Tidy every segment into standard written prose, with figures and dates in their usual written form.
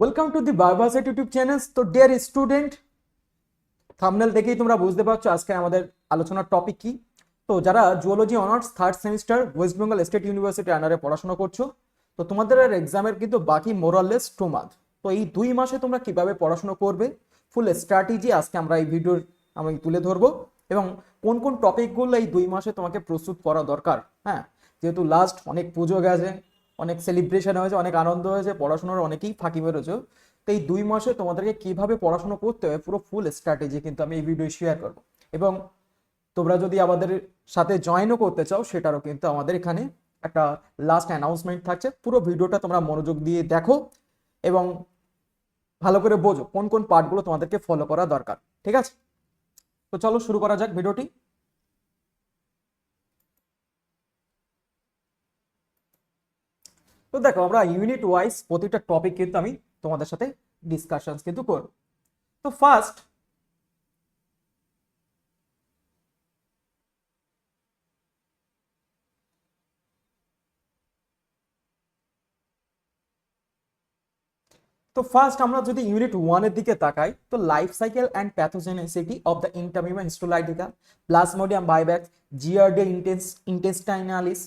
Welcome to the biodiversity YouTube channel. তো dear student, thumbnail দেখেই তোমরা বুঝতে পারছো আজকে আমাদের আলোচনার টপিক কি। তো যারা zoology honours third semester West Bengal state university আন্ডারে পড়াশোনা করছো, তো তোমাদের আর এক্সামের কিন্তু বাকি মোরাললেস 2 মান্থ। তো এই 2 মাসে তোমরা কিভাবে পড়াশোনা করবে ফুল স্ট্র্যাটেজি আজকে আমরা এই ভিডিওর আমি তুলে ধরবো, এবং কোন কোন টপিকগুলো এই 2 মাসে তোমাকে প্রস্তুত করা দরকার। হ্যাঁ, যেহেতু লাস্ট অনেক পুজো গেছে, অনেক সেলিব্রেশন হয়েছে, অনেক আনন্দ হয়েছে, পড়াশোনার অনেকেই ফাঁকি মেরেছে। তো এই 2 মাসে তোমাদেরকে কিভাবে পড়াশোনা করতে হবে পুরো ফুল স্ট্র্যাটেজি কিন্তু আমি এই ভিডিও শেয়ার করবো। এবং তোমরা যদি আমাদের সাথে জয়েনও করতে চাও সেটারও কিন্তু আমাদের এখানে একটা লাস্ট অ্যানাউন্সমেন্ট থাকছে। পুরো ভিডিওটা তোমরা মনোযোগ দিয়ে দেখো এবং ভালো করে বোঝো কোন কোন পার্টগুলো তোমাদেরকে ফলো করা দরকার। ঠিক আছে, তো চলো শুরু করা যাক ভিডিওটি। তো দেখো, আমরা ইউনিট ওয়াইজ প্রতিটা টপিক কিন্তু আমি তোমাদের সাথে ডিসকাশন কিন্তু করব। তো ফার্স্ট, আমরা যদি ইউনিট ওয়ানের দিকে তাকাই, তো life cycle and pathogenicity of the Entamoeba histolytica, Plasmodium vivax, Giardia intestinalis,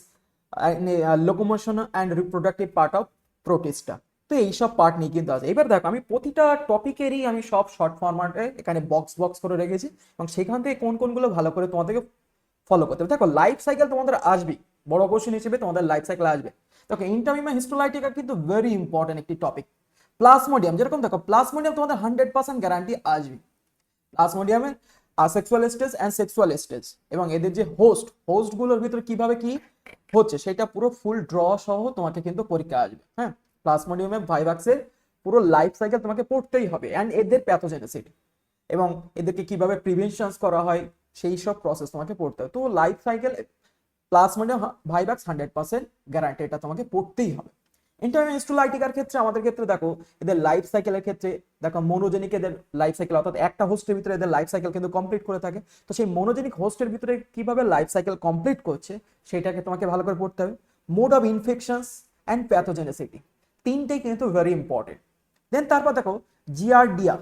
locomotion and reproductive part of Protista. তো এইসব পার্ট নিয়ে কিন্তু আছে। এবার দেখো, আমি প্রতিটা টপিকেরই আমি সব শর্ট ফরম্যাটে এখানে বক্স বক্স করে রেখেছি, এবং সেখান থেকে কোন কোনগুলো ভালো করে তোমাদেরকে ফলো করতে হবে। দেখো, লাইফ সাইকেল তোমাদের আসবে, বড় কোশ্চেন হিসেবে তোমাদের লাইফ সাইকেল আসবে। দেখো, ইন্টারমিমা হিস্টোলাইটিকা কিন্তু ভেরি ইম্পর্টেন্ট একটি টপিক। প্লাজমোডিয়াম, যেরকম দেখো প্লাজমোডিয়াম তোমাদের 100% গ্যারান্টি আসবে। প্লাজমোডিয়ামে asexual stage and sexual stage, এবং এদের যে হোস্ট গুলোর ভিতরে কিভাবে কি হচ্ছে সেটা পুরো ফুল ড্র সহ তোমাকে কিন্তু পরীক্ষা আসবে। হ্যাঁ, প্লাজমোডিয়ামে ভাইভাক্সের পুরো লাইফ সাইকেল তোমাকে পড়তেই হবে, অ্যান্ড এদের প্যাথোজেনেসিটি এবং এদেরকে কিভাবে প্রিভেনশন করা হয় সেই সব প্রসেস তোমাকে পড়তে হবে। তো লাইফ সাইকেল প্লাজমোডিয়াম ভাইভাক্স 100% গ্যারান্টি, এটা তোমাকে পড়তেই হবে। ইন্টারমিস্টুলাইটিকার ক্ষেত্রে আমাদের ক্ষেত্রে দেখো, এদের লাইফ সাইকেলের ক্ষেত্রে দেখো মোনোজেনিক এদের লাইফ সাইকেল, অর্থাৎ একটা হোস্টের ভিতরে এদের লাইফ সাইকেল কিন্তু কমপ্লিট করে থাকে। তো সেই মোনোজেনিক হোস্টের ভিতরে কিভাবে লাইফ সাইকেল কমপ্লিট করছে সেটাকে তোমাকে ভালো করে পড়তে হবে। মোড অফ ইনফেকশনস অ্যান্ড প্যাথোজেনেসিটি, তিনটেই কিন্তু ভেরি ইম্পর্টেন্ট। দেন তারপর দেখো জিআরডিয়া।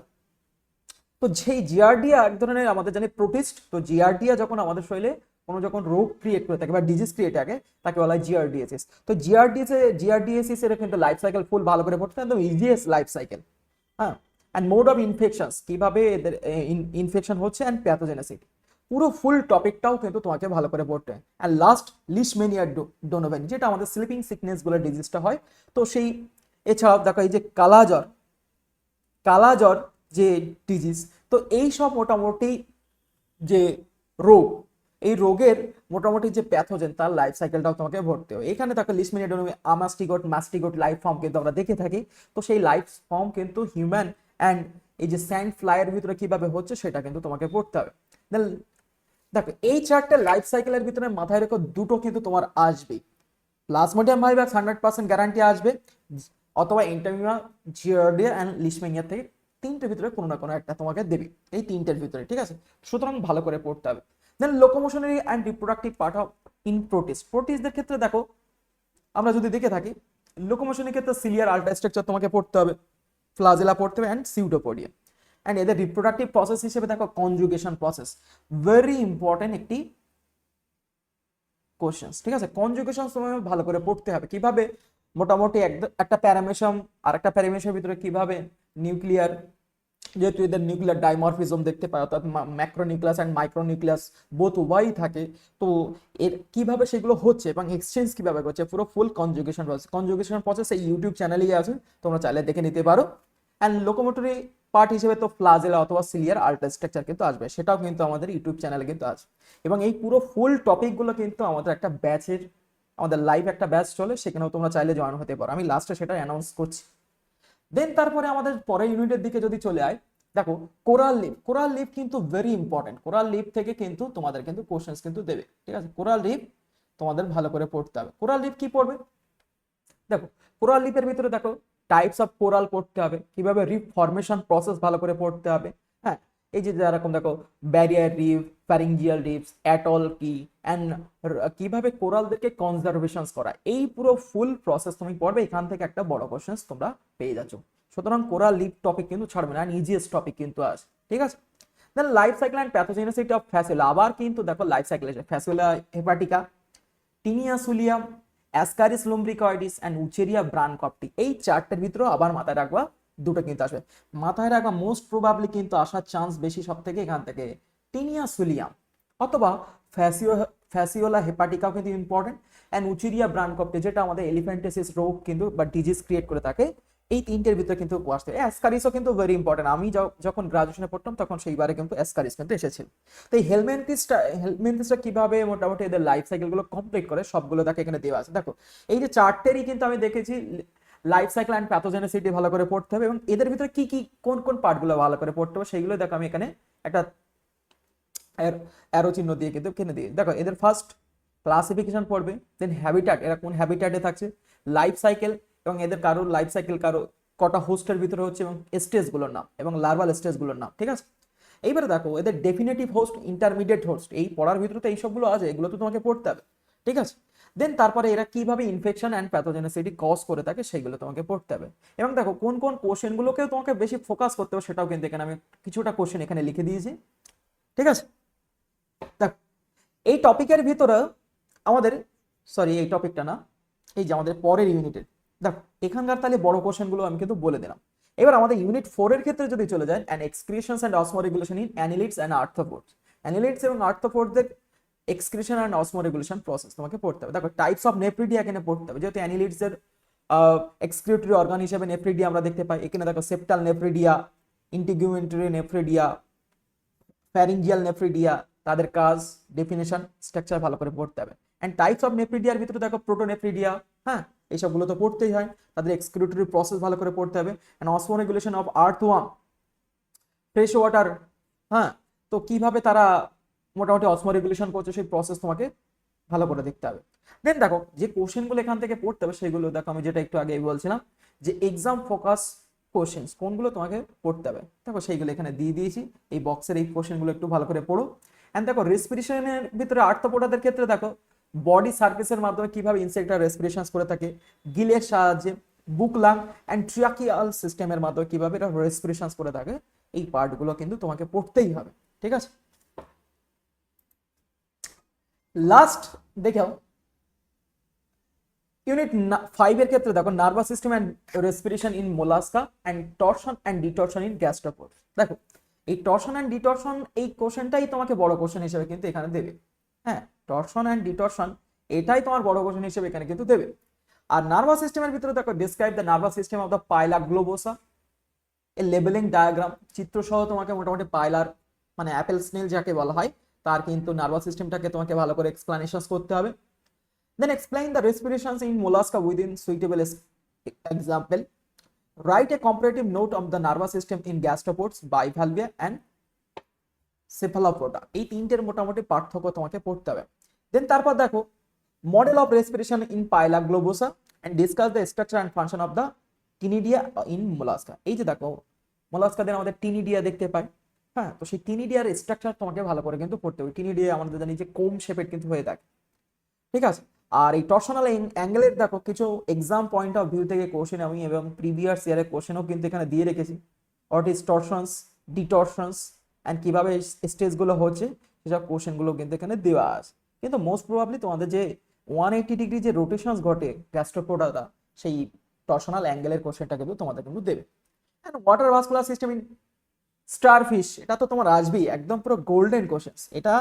তো যেই জিআরডিয়া এক ধরনের আমাদের জানি প্রোটিস্ট। তো জিআরডিয়া যখন আমাদের শরীরে কোনো যখন রোগ ক্রিয়েট করে থাকে বা ডিজিজ ক্রিয়েট থাকে, তাকে বলা হয় জিআরডিএসিস। তো জিআরডিএসিস এর কিন্তু লাইফ সাইকেল ফুল ভালো করে পড়তে একদম ইজিয়েস্ট লাইফ সাইকেল। হ্যাঁ, অ্যান্ড মোড অফ ইনফেকশনস, কিভাবে এদের ইনফেকশন হচ্ছে, অ্যান্ড প্যাথোজেনেসিটি, পুরো ফুল টপিকটাও কিন্তু তোমাকে ভালো করে পড়তে হয়। অ্যান্ড লাস্ট লিশমেনিয়া ডোনোভেন, যেটা আমাদের স্লিপিং সিকনেস বলে ডিজিজটা হয়। তো সেই এছাড়াও দেখো এই যে কালাজ্বর, কালাজ্বর যে ডিজিজ, তো এই সব মোটামুটি যে রোগ, এই রোগের মোটামুটি যে প্যাথোজেন তার লাইফ সাইকেলটাও তোমাকে ভরতে হবে। এখানে তাকে লিশমিনিয়াডোনামি, আমাস্টিগোট, মাস্টিগোট লাইফ ফর্ম কিন্তু আমরা দেখে থাকি। তো সেই লাইফ ফর্ম কিন্তু হিউম্যান অ্যান্ড এই যে স্যান্ড ফ্লাইয়ের ভিতরে কিভাবে হচ্ছে সেটা কিন্তু তোমাকে পড়তে হবে। দেন দেখো, এই চারটে লাইফ সাইকেলের ভিতরে মাথায় রেখো দুটো কিন্তু তোমার আসবে। প্লাজমোডিয়াম ভাইরাস 100% গ্যারান্টি আসবে, অথবা ইন্টারমিমা, জিয়ার্ডিয়া অ্যান্ড লিশমেনিয়া থেকে তিনটের ভিতরে কোনো না কোনো একটা তোমাকে দেবে, এই তিনটের ভিতরে। ঠিক আছে, সুতরাং ভালো করে পড়তে হবে। Then locomotionary and reproductive part of in প্রোটিস্টদের ক্ষেত্রে দেখো, আমরা যদি দেখে থাকি লোকোমোশনের ক্ষেত্রে সিলিয়ার আল্ট্রা স্ট্রাকচার তোমাকে পড়তে হবে, ফ্লাজেলা পড়তে হবে, অ্যান্ড সিউডোপোডিয়া। অ্যান্ড এদের রিপ্রোডাক্টিভ প্রসেস হিসেবে দেখো কনজুগেশন প্রসেস, ভেরি ইম্পর্টেন্ট একটি কোশ্চেন। ঠিক আছে, কনজুগেশন সময় ভালো করে পড়তে হবে, কিভাবে মোটামুটি একটা প্যারামেশাম আর একটা প্যারামেশামের ভিতরে কিভাবে নিউক্লিয়ার, যেহেতু এদের নিউক্লিয়ার ডাইমরফিজম দেখতে পায়, অর্থাৎ ম্যাক্রোনিউক্লিয়াস অ্যান্ড মাইক্রোনিউক্লিয়াস বোথ উভয়ই থাকে। তো এর কিভাবে সেগুলো হচ্ছে এবং এক্সচেঞ্জ কিভাবে করছে, পুরো ফুল কনজুগেশন প্রসেস এই ইউটিউব চ্যানেলেই আছে, তোমরা চাইলে দেখে নিতে পারো। অ্যান্ড লোকোমোটরি পার্ট হিসেবে তো ফ্লাজেলা অথবা সিলিয়ার আল্ট্রা স্ট্রাকচার কিন্তু আসবে, সেটাও কিন্তু আমাদের ইউটিউব চ্যানেলে কিন্তু আছে। এবং এই পুরো ফুল টপিকগুলো কিন্তু আমাদের একটা ব্যাচের, আমাদের লাইভ একটা ব্যাচ চলে, সেখানেও তোমরা চাইলে জয়েন হতে পারো, আমি লাস্টে সেটা অ্যানাউন্স করছি। দেন তারপরে আমাদের পরের ইউনিটের দিকে যদি চলে আয়, দেখো কোরাল লিভ কিন্তু ভেরি ইম্পর্টেন্ট। কোরাল লিভ থেকে কিন্তু তোমাদের কিন্তু কোশ্চেন্স কিন্তু দেবে। ঠিক আছে, কোরাল লিভ তোমাদের ভালো করে পড়তে হবে। কোরাল লিভ কি পড়বে, দেখো কোরাল লিফের ভিতরে দেখো টাইপস অফ কোরাল পড়তে হবে, কিভাবে রিফ ফরমেশন প্রসেস ভালো করে পড়তে হবে। হ্যাঁ, এই যে যেরকম দেখো ব্যারিয়ার রিফ, ফ্যারিঞ্জিয়াল রিফস, অ্যাটল কি, অ্যান্ড কিভাবে কোরালদেরকে কনজারভেশন করা, এই পুরো ফুল প্রসেস তুমি পড়বে। এখান থেকে একটা বড় কোশ্চেন তোমরা পেয়ে যাচ্ছ। সুতরাং কোরাল লিপ টপিক কিন্তু ছাড়বে না, ইজিয়েস্ট টপিক কিন্তু আছে, ঠিক আছে। দেন life cycle and pathogenicity of ফ্যাসিওলা, আবার কিন্তু দেখো লাইফ সাইকেল এসে ফ্যাসিওলা হেপাটিকা, টিনিয়া সুলিয়াম, অ্যাসকারিস লুম্ব্রিকয়েডিস অ্যান্ড উচেরিয়া ব্রানকপ্টি, এই চারটের ভিতরে আবার মাথায় রাখবা দুটো কিন্তু আসবে। মাথায় রাখবা মোস্ট প্রবাবলি কিন্তু আসার চান্স বেশি সব থেকে এখান থেকে টিনিয়া সুলিয়াম অথবা ফ্যাসিওলা হেপাটিকাও কিন্তু ইম্পর্টেন্ট, অ্যান্ড উচেরিয়া ব্রানকপ্টি যেটা আমাদের এলিফ্যান্টাইটিস রোগ কিন্তু বা ডিজিজ ক্রিয়েট করে থাকে, এই তিনটের ভিতরে কিন্তু আসতে। অ্যাসকারিসও কিন্তু ভেরি ইম্পর্টেন্ট, আমি যখন গ্রাজুয়েশনে পড়তাম তখন সেইবারে কিন্তু অ্যাসকারিস কিন্তু এসেছিল। তো এই হেলমেন্থিসটা কিভাবে মোটামুটি এদের লাইফ সাইকেলগুলো কমপ্লিট করে সবগুলো তাকে এখানে দেওয়া আছে। দেখো এই যে চারটেরই কিন্তু আমি দেখেছি লাইফ সাইকেল অ্যান্ড প্যাথোজেনেসিটি ভালো করে পড়তে হবে, এবং এদের ভিতরে কি কি কোন কোন পার্টগুলো ভালো করে পড়তে হবে সেইগুলো দেখো আমি এখানে একটা অ্যারো চিহ্ন দিয়ে কিন্তু কিনে দিয়ে। দেখো এদের ফার্স্ট ক্লাসিফিকেশন পড়বে, দেন হ্যাবিটাট, এরা কোন হ্যাবিটাটে থাকছে, লাইফ সাইকেল এবং এদের কারোর লাইফ সাইকেল কারো কটা হোস্টের ভিতরে হচ্ছে এবং স্টেজগুলোর নাম এবং লার্ভাল স্টেজগুলোর নাম, ঠিক আছে। এইবারে দেখো এদের ডেফিনেটিভ হোস্ট, ইন্টারমিডিয়েট হোস্ট, এই পড়ার ভিতরে তো এই সবগুলো আছে, এগুলো তো তোমাকে পড়তে হবে, ঠিক আছে। দেন তারপরে এরা কিভাবে ইনফেকশন অ্যান্ড প্যাথোজেনেসিটি কজ করে থাকে সেইগুলো তোমাকে পড়তে হবে। এবং দেখো কোন কোন কোশ্চেনগুলোকেও তোমাকে বেশি ফোকাস করতে হবে সেটাও কিন্তু এখানে আমি কিছুটা কোশ্চেন এখানে লিখে দিয়েছি, ঠিক আছে। দেখো এই টপিকের ভিতরে আমাদের, সরি এই টপিকটা না, এই যে আমাদের পরের ইউনিটের, দেখো এখানকার তাহলে বড় কোশ্চেনগুলো আমি কিন্তু বলে দিলাম। এবার আমাদের ইউনিট 4 এর ক্ষেত্রে যদি চলে যায়, and excretions and osmoregulation in annelids and arthropods, annelids এবং আর্থ্রোপোডদের এক্সক্রিশন অ্যান্ড অসমোরেগুলেশন প্রসেস তোমাকে পড়তে হবে। দেখো টাইপস অফ নেফ্রিডিয়া এখানে পড়তে হবে, যেহেতু অ্যানিলিডস এর এক্সক্রিউটরি অর্গান হিসেবে নেফ্রিডিয়া আমরা দেখতে পাই। এখানে দেখো septal nephridia, integumentary nephridia, pharyngeal nephridia, তাদের কাজ, ডেফিনেশন, স্ট্রাকচার ভালো করে পড়তে হবে। অ্যান্ড টাইপস অফ নেফ্রিডিয়ার ভিতরে দেখো প্রোটোনেফ্রিডিয়া, হ্যাঁ এইসবগুলো তো পড়তেই হয়, তাদের এক্সক্রিউটরি প্রসেস ভালো করে পড়তে হবে। And osmoregulation of earthworm, fresh water, হ্যাঁ তো কিভাবে তারা মোটামুটি অসমোরেগুলেশন করছে সেই প্রসেস তোমাকে ভালো করে দেখতে হবে। দেন দেখো যে কোশ্চেনগুলো এখান থেকে পড়তে হবে সেগুলো দেখো আমি যেটা একটু আগে বলছিলাম যে এক্সাম ফোকাস কোশ্চেন্স কোনগুলো তোমাকে পড়তে হবে, দেখো সেইগুলো এখানে দিয়ে দিয়েছি এই বক্সের, এই কোশ্চেনগুলো একটু ভালো করে পড়ো। এন্ড দেখো রেসপিরেশনের ভিতরে আর্থ্রোপোডাদের ক্ষেত্রে দেখো বডি সার্ফেসের মাধ্যমে কিভাবে ইনসেক্টরা রেসপিরেশন করে থাকে, গিলের সাহায্যে, বুক লাং অ্যান্ড ট্রিয়াকিয়াল সিস্টেমের মাধ্যমে কিভাবে এটা রেসপিরেশন করে থাকে, এই পার্টগুলো কিন্তু তোমাকে পড়তেই হবে, ঠিক আছে। লাস্ট দেখো ইউনিট 5 এর ক্ষেত্রে দেখো nervous system and respiration in Mollusca and torsion and detorsion in gastropod. দেখো এই টরশন এন্ড ডিটরশন এই কোশ্চেনটাই তোমাকে বড় কোশ্চেন হিসেবে কিন্তু এখানে দেবে, হ্যাঁ টরশন এন্ড ডিটরশন এটাই তোমার বড় কোশ্চেন হিসেবে এখানে কিন্তু দেবে। আর নার্ভাস সিস্টেমের ভিতরে দেখো describe the nervous system of the পাইলা গ্লোবোসা, এ লেবেলিং ডায়াগ্রাম, চিত্র সহ তোমাকে মোটামুটি পাইলার মানে অ্যাপেল স্নেল যাকে বলা হয় তার কিন্তু নার্ভাস সিস্টেমটাকে তোমাকে ভালো করে এক্সপ্লানেশন করতে হবে। Then explain the respirations in mollusca within suitable example. Write a comparative note of the nervous system in gastropods, bivalvia and cephalopoda. এই তিনটের মোটামুটি পার্থক্য তোমাকে পড়তে হবে। দেন তারপর দেখো model of respiration in Pila globosa and discuss the structure and function of the ctenidia in Mollusca. এই যে দেখো মোলাস্কাদের আমাদের টিনিডিয়া দেখতে পাই, হ্যাঁ তো সেই টিনিডিয়ার স্ট্রাকচার তোমাকে ভালো করে কিন্তু পড়তে হবে। টিনিডিয়া আমাদের জানি যে কোম শেপের কিন্তু হয়ে থাকে, ঠিক আছে। আর এই টরশনাল অ্যাঙ্গেলের দেখো কিছু এক্সাম পয়েন্ট অফ ভিউ থেকে কোশ্চেন আমি এবং প্রিভিয়াস ইয়ারের কোশ্চেনও কিন্তু এখানে দিয়ে রেখেছি। হোয়াট ইজ টরশনস, ডিটরশনস অ্যান্ড কিভাবে স্টেজগুলো হচ্ছে সেসব কোশ্চেনগুলো কিন্তু এখানে দেওয়া আছে। কিন্তু মোস্ট প্রবাবলি তোমাদের যে 180 ডিগ্রি যে রোটেশনস ঘটে গ্যাস্ট্রোপোডাটা সেই টরশনাল অ্যাঙ্গেলের কোশ্চেনটা কিন্তু তোমাদের কিন্তু দেবে। And water vascular system in starfish, এটা তো তোমার আসবেই, একদম পুরো গোল্ডেন কোশ্চেন্স, এটা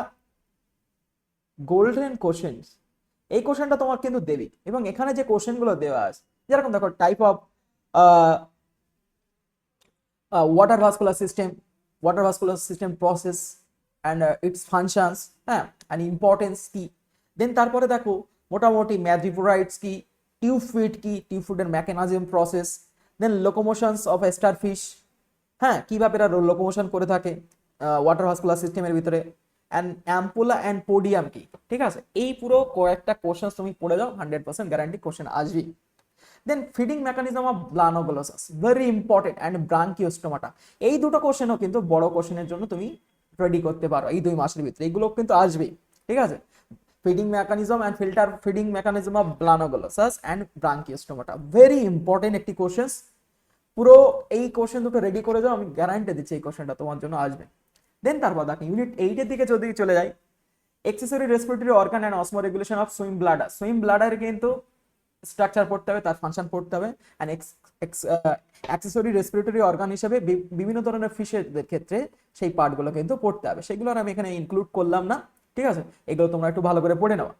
গোল্ডেন কোশ্চেন্স, এই কোশ্চেনটা তোমার কিন্তু দেবে। এবং এখানে যে কোশ্চেনগুলো দেওয়া আছে যেরকম দেখো type of water vascular system process and its functions, হ্যাঁ অ্যান্ড ইম্পর্টেন্স কি। দেন তারপরে দেখো মোটামুটি ম্যাড্রিপোরাইটস কি, টিউবফিড কি, টিউবফিডের mechanism process, then locomotions of starfish, হ্যাঁ কিভাবে এরা লোকোমোশন করে থাকে ওয়াটার ভাস্কুলার সিস্টেমের ভিতরে, অ্যান্ড অ্যাম্পুলা অ্যান্ড পোডিয়াম কি, ঠিক আছে। এই পুরো কয়েকটা কোশ্চেন তুমি পড়ে যাও, 100% গ্যারান্টি কোশ্চেন আসবেই। Then feeding mechanism of Balanoglossus, very important, and Branchiostomata, এই দুটো কোশ্চেনও কিন্তু বড় কোশ্চেনের জন্য তুমি রেডি করতে পারো এই 2 মাসের ভিতরে, এগুলো কিন্তু আসবেই, ঠিক আছে। Feeding mechanism and filter feeding mechanism of Balanoglossus and Branchiostomata, very important একটি কোশ্চেন। পুরো এই কোশ্চেন দুটো রেডি করে যাও, আমি গ্যারান্টি দিচ্ছি এই কোশ্চেনটা তোমার জন্য আসবে। দেন তারপর দেখো ইউনিট 8 এর দিকে যদি চলে যাই, accessory respiratory organ and osmoregulation of swim bladder. Swim bladder কিন্তু স্ট্রাকচার পড়তে হবে, তার ফাংশন পড়তে হবে, অ্যান্ড অ্যাক্সেসরি রেসপিরেটরি অর্গান হিসেবে বিভিন্ন ধরনের ফিশের ক্ষেত্রে সেই পার্টগুলো কিন্তু পড়তে হবে, সেগুলো আর আমি এখানে ইনক্লুড করলাম না, ঠিক আছে, এগুলো তোমরা একটু ভালো করে পড়ে নেওয়া।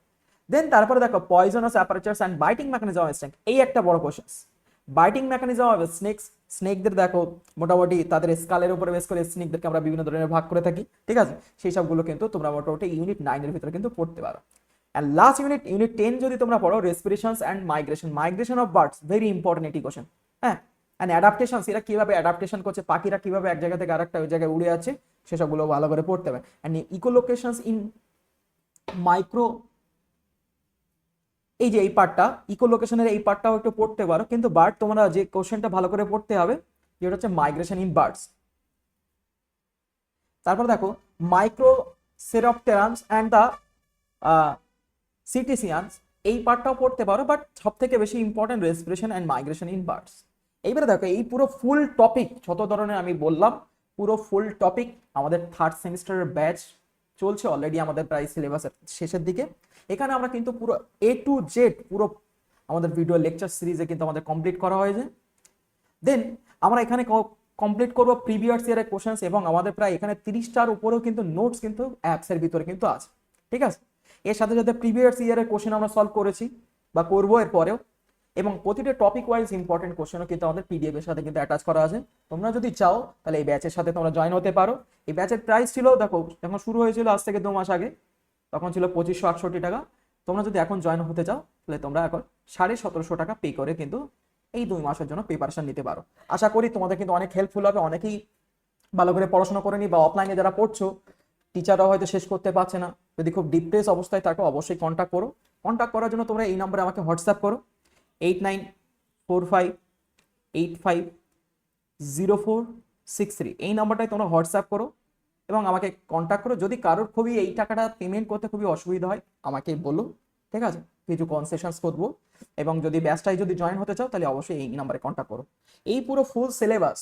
দেন তারপরে দেখো poisonous apparatus and biting mechanism of snake, এই একটা বড় কোশ্চেন। বাইটিং মেকানিজম অফ স্নেকদের দেখো মোটামুটি তাদের স্কালের উপরে বেস করে স্নেকদেরকে আমরা বিভিন্ন ধরনের ভাগ করে থাকি, ঠিক আছে, সেই সবগুলো কিন্তু তোমরা মোটামুটি ইউনিট 9 এর ভিতরে কিন্তু পড়তে পারো। অ্যান্ড লাস্ট ইউনিট 10 যদি তোমরা পড়ো, respirations and migration of birds, very important এটি কোশ্চেন, হ্যাঁ, অ্যান্ড অ্যাডাপ্টেশনস, এরা কিভাবে অ্যাডাপ্টেশন করছে, পাখিরা কিভাবে এক জায়গা থেকে আরেকটা ওই জায়গায় উড়ে যাচ্ছে, সেসবগুলো ভালো করে পড়তে হবে। অ্যান্ড ইকোলোকেশনস ইন মাইক্রো, এই যে এই পার্টটা ইকোলোকেশনের এই পার্টটাও একটু পড়তে পারো, কিন্তু বার্ড তোমরা যে কোশ্চেনটা ভালো করে পড়তে হবে যেটা হচ্ছে মাইগ্রেশন ইন বার্ডস। তারপর দেখো মাইক্রো সেরপটেরামস অ্যান্ড দ্য সিটিসিয়ানস, এই পার্টটাও পড়তে পারো, বাট সব থেকে বেশি important respiration and migration in birds. এইবারে দেখো এই পুরো ফুল টপিক যত ধরনের আমি বললাম, পুরো ফুল টপিক আমাদের থার্ড সেমিস্টারের ব্যাচ চলছে অলরেডি, আমাদের প্রায় সিলেবাসের শেষের দিকে। এখানে আমরা কিন্তু পুরো A to Z পুরো আমাদের ভিডিও লেকচার সিরিজে কিন্তু আমাদের কমপ্লিট করা হয়েছে। দেন আমরা এখানে কমপ্লিট করব প্রিভিয়াস ইয়ারের কোশ্চেন্স, এবং আমাদের প্রায় এখানে 30টার উপরেও কিন্তু নোটস কিন্তু অ্যাপসের ভিতরে কিন্তু আছে, ঠিক আছে। এর সাথে সাথে প্রিভিয়াস ইয়ারের কোশ্চেন আমরা সলভ করেছি বা করবো এর পরেও, এবং প্রতিটা টপিক ওয়াইজ ইম্পর্টেন্ট কোশ্চেনও কিন্তু আমাদের PDF এর সাথে কিন্তু অ্যাটাচ করা আছে। তোমরা যদি চাও তাহলে এই ব্যাচের সাথে তোমরা জয়েন হতে পারো। এই ব্যাচের প্রাইস ছিল, দেখো যখন শুরু হয়েছিল আজ থেকে 2 মাস আগে, তখন ছিল 2568 টাকা। তোমরা যদি এখন জয়েন হতে চাও তাহলে তোমরা এখন 1750 টাকা পে করে কিন্তু এই 2 মাসের জন্য প্রিপারেশন নিতে পারো। আশা করি তোমাদের কিন্তু অনেক হেল্পফুল হবে। অনেকেই ভালো করে পড়াশোনা করে নি, বা অফলাইনে যারা পড়ছো টিচাররাও হয়তো শেষ করতে পারছে না, যদি খুব ডিপ্রেস অবস্থায় থাকো অবশ্যই কন্ট্যাক্ট করো। কন্ট্যাক্ট করার জন্য তোমরা এই নাম্বারে আমাকে হোয়াটসঅ্যাপ করো, 8945850463, এই নাম্বারটাই তোমরা হোয়াটসঅ্যাপ করো এবং আমাকে কন্ট্যাক্ট করো। যদি কারোর খুবই এই টাকাটা পেমেন্ট করতে খুবই অসুবিধা হয় আমাকে বলো, ঠিক আছে, কিছু কনসেশনস করবো। এবং যদি ব্যাচটাই যদি জয়েন হতে চাও তাহলে অবশ্যই এই নাম্বারে কন্ট্যাক্ট করো। এই পুরো ফুল সিলেবাস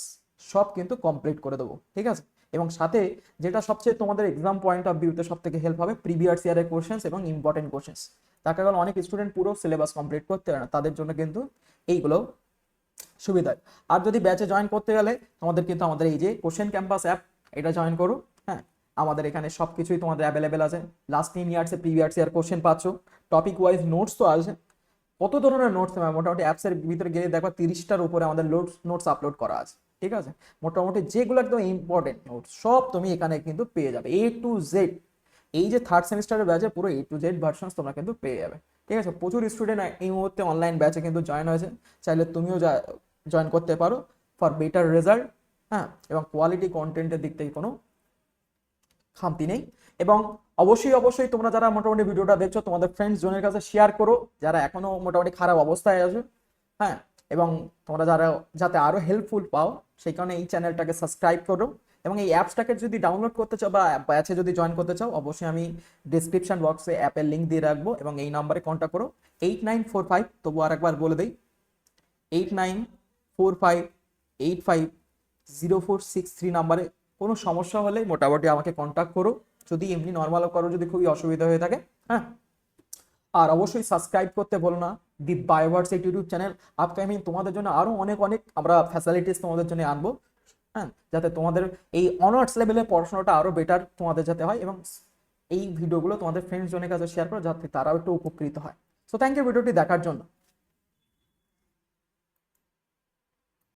সব কিন্তু কমপ্লিট করে দেবো, ঠিক আছে। এবং সাথে যেটা সবচেয়ে তোমাদের এক্সাম পয়েন্ট অফ ভিউতে সব থেকে হেল্প হবে, প্রিভিয়াস ইয়ারের কোশ্চেন্স এবং ইম্পর্টেন্ট কোশ্চেন্স। দেখা গেল অনেক স্টুডেন্ট পুরো সিলেবাস কমপ্লিট করতে পারে না, তাদের জন্য কিন্তু এইগুলো সুবিধা। আর যদি ব্যাচে জয়েন করতে গেলে তোমাদের কিন্তু আমাদের এই যে কোশ্চেন ক্যাম্পাস অ্যাপ, এটা জয়েন করো, হ্যাঁ। আমাদের এখানে সব কিছুই তোমাদের অ্যাভেলেবেল আছে। লাস্ট 3 ইয়ার্সে প্রিভিয়াস ইয়ার কোশ্চেন পাচ্ছ, টপিক ওয়াইজ নোটস তো আছে, কত ধরনের নোটস মোটামুটি অ্যাপসের ভিতরে গেলে দেখো 30টার উপরে আমাদের নোটস আপলোড করা আছে, ঠিক আছে। মোটামুটি যেগুলো একদম ইম্পর্টেন্ট নোটস সব তুমি এখানে কিন্তু পেয়ে যাবে A to Z। এই যে থার্ড সেমিস্টারের ব্যাচে পুরো A to Z ভার্সন তোমরা কিন্তু পেয়ে যাবে, ঠিক আছে। প্রচুর স্টুডেন্ট এই মুহূর্তে অনলাইন ব্যাচে কিন্তু জয়েন হয়েছে, চাইলে তুমিও জয়েন করতে পারো ফর বেটার রেজাল্ট, হ্যাঁ। এবং কোয়ালিটি কন্টেন্টের দিক থেকে কোনো খামতি নেই। এবং অবশ্যই তোমরা যারা মোটামুটি ভিডিওটা দেখছো তোমাদের ফ্রেন্ডস জনের কাছে শেয়ার করো, যারা এখনো মোটামুটি খারাপ অবস্থায় আছে, হ্যাঁ। এবং তোমরা যারা যাতে আরো হেল্পফুল পাও সেই কারণে এই চ্যানেলটাকে সাবস্ক্রাইব করো। এবং এই অ্যাপসটাকে যদি ডাউনলোড করতে চাও বা ব্যাচে যদি জয়েন করতে চাও অবশ্যই আমি ডিসক্রিপশন বক্সে অ্যাপের লিঙ্ক দিয়ে রাখবো, এবং এই নাম্বারে কন্ট্যাক্ট করো 8945, তবু আরেকবার বলে দিই 8945850463 নাম্বারে কোনো সমস্যা হলে মোটামুটি আমাকে কন্ট্যাক্ট করো, যদি এমনি নর্মালও করো যদি খুবই অসুবিধা হয়ে থাকে, হ্যাঁ। আর অবশ্যই সাবস্ক্রাইব করতে বলো না দি বায়োভার্সিটি ইউটিউব চ্যানেল। আপকামিং তোমাদের জন্য আরো অনেক আমরা ফ্যাসিলিটিস তোমাদের জন্য আনবো, হ্যাঁ, যাতে তোমাদের এই অনার্স লেভেলের পড়াশোনাটা আরো বেটার তোমাদের যাতে হয়। এবং এই ভিডিওগুলো তোমাদের ফ্রেন্ডস জনের কাছে শেয়ার করো যাতে তারাও একটু উপকৃত হয়। সো থ্যাংক ইউ ভিডিওটি দেখার জন্য।